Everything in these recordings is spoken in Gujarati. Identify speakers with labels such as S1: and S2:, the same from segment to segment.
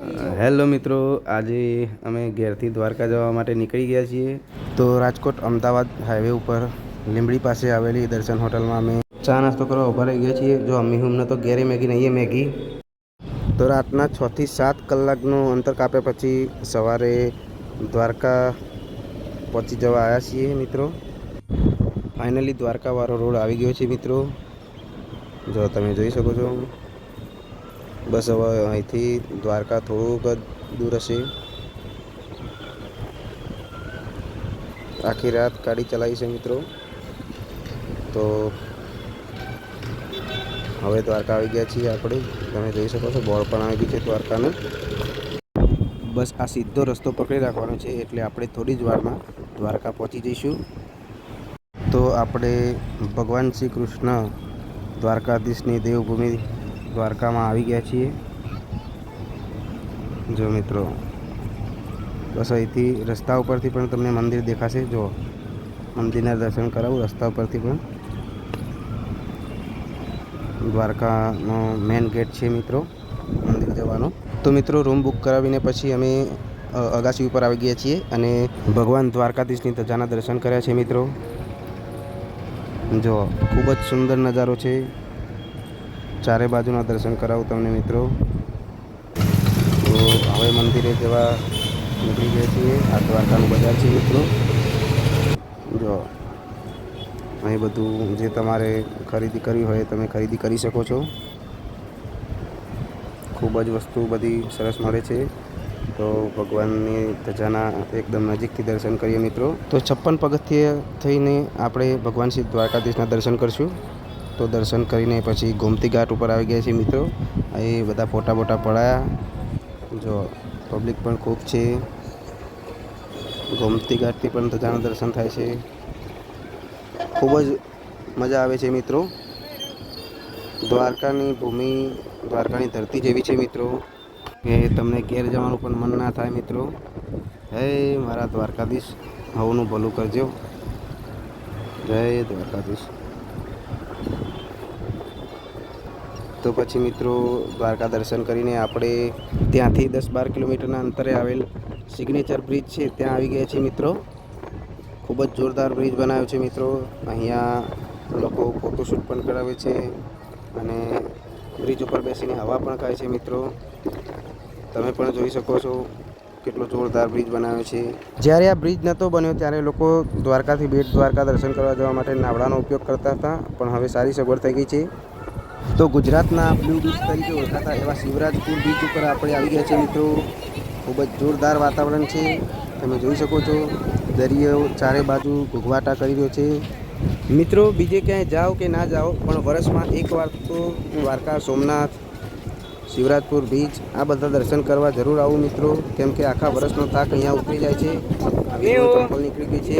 S1: હેલો મિત્રો, આજે અમે ઘેરથી દ્વારકા જવા માટે નીકળી ગયા છીએ. તો રાજકોટ અમદાવાદ હાઈવે ઉપર લીંબડી પાસે આવેલી દર્શન હોટલમાં અમે ચા નાસ્તો કરવા ઊભા રહી ગયા છીએ. જો અમ્મી હમને તો ઘેરે મેગી નહીં મેગી. તો રાતના 6 થી 7 કલાકનું અંતર કાપ્યા પછી સવારે દ્વારકા પહોંચી જવા આવ્યા છીએ મિત્રો. ફાઇનલી દ્વારકાવાળો રોડ આવી ગયો છે મિત્રો. જો તમે જોઈ શકો છો. બસ હવે અહીંથી દ્વારકા થોડુંક જ દૂર હશે. આખી રાત ગાડી ચલાવી છે મિત્રો. તો હવે દ્વારકા આવી ગયા છીએ આપણે. તમે જોઈ શકો છો બોર્ડ પણ આવી ગયું છે દ્વારકાનું. બસ આ સીધો રસ્તો પકડી રાખવાનો છે એટલે આપણે થોડી જ વારમાં દ્વારકા પહોંચી જઈશું. તો આપણે ભગવાન શ્રી કૃષ્ણ દ્વારકાધીશની દેવભૂમિ દ્વારકામાં આવી ગયા છીએ. જો મિત્રો, બસ અહીંથી રસ્તા ઉપરથી પણ તમને મંદિર દેખાશે. જો મંદિરના દર્શન કરાવું રસ્તા ઉપરથી પણ. દ્વારકાનો મેન ગેટ છે મિત્રો મંદિર જવાનો. તો મિત્રો, રૂમ બુક કરાવીને પછી અમે અગાસી ઉપર આવી ગયા છીએ અને ભગવાન દ્વારકાધીશની ધજાના દર્શન કર્યા છે મિત્રો. જો ખૂબ જ સુંદર નજારો છે. ચારે બાજુના દર્શન કરાવું તમને મિત્રો. તો હવે મંદિરે જવા નીકળી ગયા છીએ. આ દ્વારકાનું બજાર છે મિત્રો. જો અહીં બધું જે તમારે ખરીદી કરવી હોય તમે ખરીદી કરી શકો છો. ખૂબ જ વસ્તુ બધી સરસ મળે છે. તો ભગવાનની ધજાના એકદમ નજીકથી દર્શન કરીએ મિત્રો. તો 56 પગથિયે થઈને આપણે ભગવાન શ્રી દ્વારકાધીશના દર્શન કરીશું. તો દર્શન કરીને પછી ગોમતી ઘાટ ઉપર આવી ગયા છીએ મિત્રો. અહીં બધા ફોટા પડાયા. જો પબ્લિક પણ ખૂબ છે. ગોમતી ઘાટથી પણ ધજાના દર્શન થાય છે. ખૂબ જ મજા આવે છે મિત્રો. દ્વારકાની ભૂમિ દ્વારકાની ધરતી જેવી છે મિત્રો કે તમને ઘેર જવાનું પણ મન ના થાય મિત્રો. હે મારા દ્વારકાધીશ, હવનું ભલું કરજો. જય દ્વારકાધીશ. તો પછી મિત્રો દ્વારકા દર્શન કરીને આપણે ત્યાંથી 10-12 કિલોમીટરના અંતરે આવેલ સિગ્નેચર બ્રિજ છે ત્યાં આવી ગયા છીએ મિત્રો. ખૂબ જ જોરદાર બ્રિજ બનાવ્યો છે મિત્રો. અહીંયા લોકો ફોટોશૂટ પણ કરાવે છે અને બ્રિજ ઉપર બેસીને હવા પણ ખાય છે મિત્રો. તમે પણ જોઈ શકો છો કેટલો જોરદાર બ્રિજ બનાવ્યો છે. જ્યારે આ બ્રિજ નહોતો બન્યો ત્યારે લોકો દ્વારકાથી બેટ દ્વારકા દર્શન કરવા જવા માટે નાવડાનો ઉપયોગ કરતા હતા, પણ હવે સારી સગવડ થઈ ગઈ છે. તો ગુજરાતના બ્લુ બીચ તરીકે ઓળખાતા એવા શિવરાજપુર બીચ ઉપર આપણે આવી ગયા છીએ મિત્રો. ખૂબ જ જોરદાર વાતાવરણ છે. તમે જોઈ શકો છો દરિયો ચારે બાજુ ઘૂઘવાટા કરી રહ્યો છે મિત્રો. બીજે ક્યાંય જાઓ કે ના જાઓ પણ વર્ષમાં એકવાર તો દ્વારકા, સોમનાથ, શિવરાજપુર બીચ આ બધા દર્શન કરવા જરૂર આવું મિત્રો. કેમ કે આખા વર્ષનો થાક અહીંયા ઉતરી જાય છે. ચંપલ નીકળી ગઈ છે.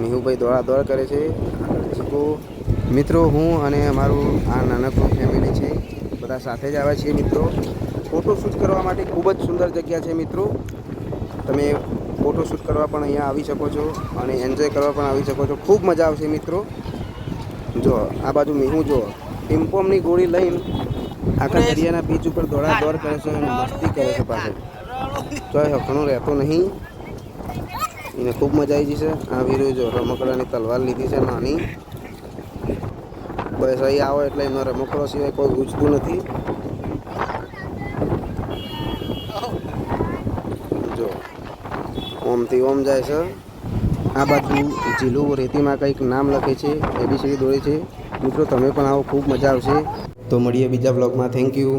S1: મિહુભાઈ દોડાદોડ કરે છે. મિત્રો હું અને અમારું આ નાનકડું ફેમિલી છે, બધા સાથે જ આવ્યા છીએ મિત્રો. ફોટોશૂટ કરવા માટે ખૂબ જ સુંદર જગ્યા છે મિત્રો. તમે ફોટોશૂટ કરવા પણ અહીંયા આવી શકો છો અને એન્જોય કરવા પણ આવી શકો છો. ખૂબ મજા આવશે મિત્રો. જો આ બાજુ મિહુ જો પિમ્પોમની ગોળી લઈને આખા દરિયાના બીચ ઉપર દોડાદોડ કરે છે અને મસ્તી કરે છે પાછળ. ચોય હખણો રહેતો નહીં. એને ખૂબ મજા આવી જશે. આ વીરો જો રમકડાની તલવાર લીધી છે નાની. બસ અહીં આવો એટલે એમનો રમકડો સિવાય કોઈ પૂછતું નથી. જો ઓમથી ઓમ જાય છે. આ બાજુ ઝીલું રેતીમાં કંઈક નામ લખે છે, એબીસીડી દોરે છે મિત્રો. તમે પણ આવો, ખૂબ મજા આવશે. તો મળીએ બીજા બ્લોગમાં. Thank you.